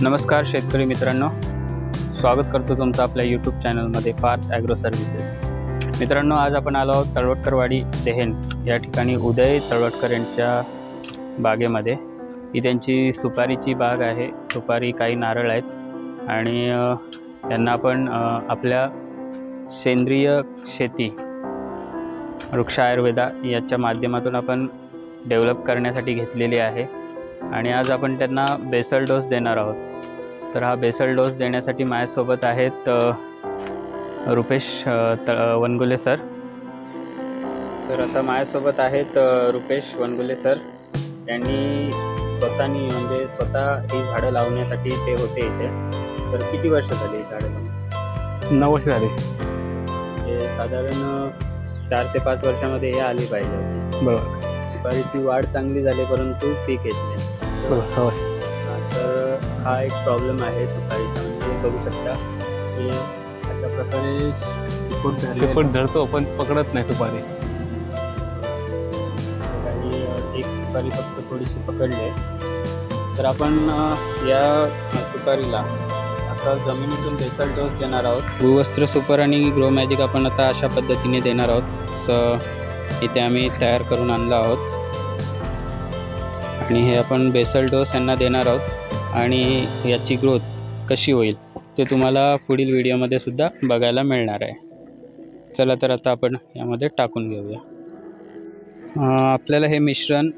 नमस्कार शेतकरी मित्रांनो, स्वागत करतो तुमचं आपल्या यूट्यूब चॅनलमध्ये पार्थ ॲग्रो सर्व्हिसेस। मित्रांनो, आज आपण आलो आहोत तळवटकरवाडी देहेन या ठिकाणी उदय तळवटकर यांच्या बागेमध्ये। ही त्यांची सुपारीची बाग आहे। सुपारी, काही नारळ आहेत आणि त्यांना आपण आपल्या सेंद्रिय शेती वृक्ष आयुर्वेदा याच्या माध्यमातून आपण डेव्हलप करण्यासाठी घेतलेली आहे आणि आज आपण त्यांना बेसल डोस देणार आहोत। तर हा बेसल डोस देण्यासाठी माझ्यासोबत आहेत रुपेश वनगुले सर। तर आता माझ्यासोबत आहेत रुपेश वनगुले सर। त्यांनी स्वतः ही झाडं लावण्यासाठी ते होते इथे। तर किती वर्ष झाली झाडं लावून? 9 वर्ष झाली। हे साधारण 4 ते 5 वर्षामध्ये हे आली पाहिजे होती। बरोबर। सुपारीची वाढ चांगली झाली परंतु पीक येत नाही। बरोबर। तर हा एक प्रॉब्लेम आहे सुपारीचा। म्हणजे बघू शकता की अशा प्रकारे शेपट धरतो पण पकडत नाही सुपारी। आणि एक सुपारी फक्त थोडीशी पकडली। तर आपण या सुपारीला आता जमिनीतून बेसल डोस देणार आहोत। भूवस्त्र सुपर आणि ग्रो मॅजिक आपण आता अशा पद्धतीने देणार आहोत। असं इथे आम्ही तयार करून आणलं आहोत आणि हे आपण बेसल डोस यांना देणार आहोत आणि याची ग्रोथ कशी होईल ते तुम्हाला पुढील व्हिडिओमध्ये सुद्धा बघायला मिळणार आहे। चला तर आता आपण यामध्ये टाकून घेऊया। आपल्याला हे मिश्रण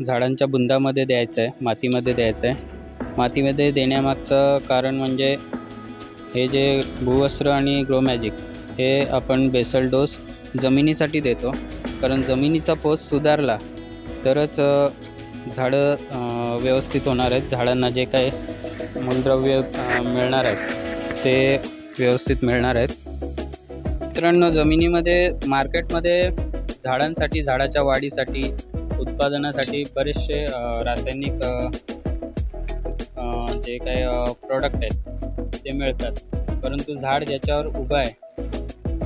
झाडांच्या बुंदामध्ये द्यायचं आहे, मातीमध्ये द्यायचं आहे। मातीमध्ये देण्यामागचं कारण म्हणजे हे जे भूवस्त्र आणि ग्रो मॅजिक हे आपण बेसल डोस जमिनीसाठी देतो, कारण जमिनीचा पोत सुधारला तरच झाडं व्यवस्थित होणार आहेत। झाडांना जे काही मूलद्रव्य मिळणार आहेत ते व्यवस्थित मिळणार आहेत। मित्रांनो, जमिनीमध्ये मार्केटमध्ये झाडांसाठी, झाडाच्या वाढीसाठी, उत्पादनासाठी बरेचसे रासायनिक जे काही प्रोडक्ट आहेत ते मिळतात, परंतु झाड ज्याच्यावर उभं आहे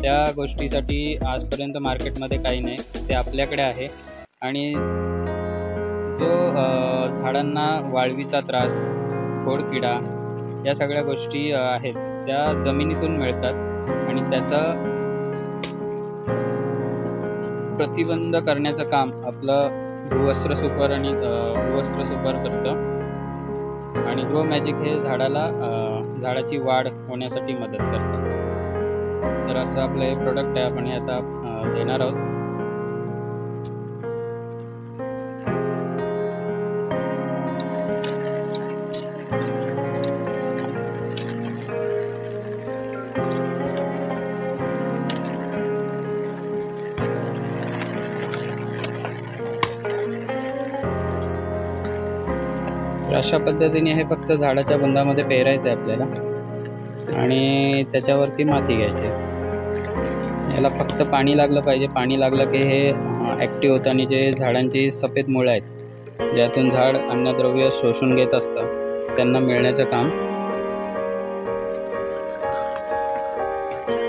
त्या गोष्टीसाठी आजपर्यंत मार्केटमध्ये काही नाही। ते आपल्याकडे आहे आणि जो झाडांना वाळवीचा त्रास, खोडकिडा या सगळ्या गोष्टी आहेत त्या जमिनीतून मिळतात आणि त्याचा प्रतिबंध करण्याचं काम आपलं भूवस्त्र सुपर आणि भूवस्त्र सुपर करतं आणि ग्रो मॅजिक हे झाडाची वाढ होण्यासाठी मदत करतं। तर असं आपलं हे प्रोडक्ट आहे, आपण हे आता देणार आहोत। अशा पद्धतीने हे फक्त झाडाच्या बुंदामध्ये पेरायचं आहे आपल्याला आणि त्याच्यावरती माती घ्यायची। याला फक्त पाणी लागलं पाहिजे। पाणी लागलं की हे ॲक्टिव्ह होतं आणि जे झाडांची सफेद मुळं आहेत ज्यातून झाड अन्नद्रव्य शोषून घेत असतं त्यांना मिळण्याचं काम,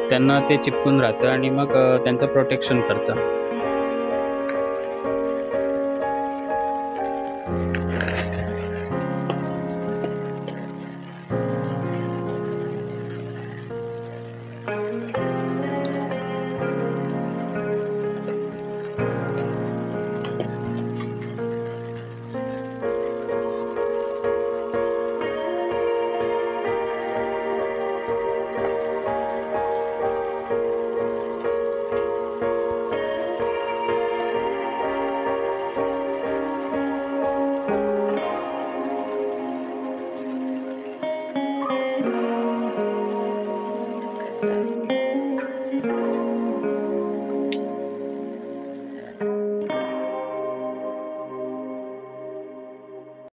त्यांना ते चिपकून राहतं आणि मग त्यांचं प्रोटेक्शन करतं।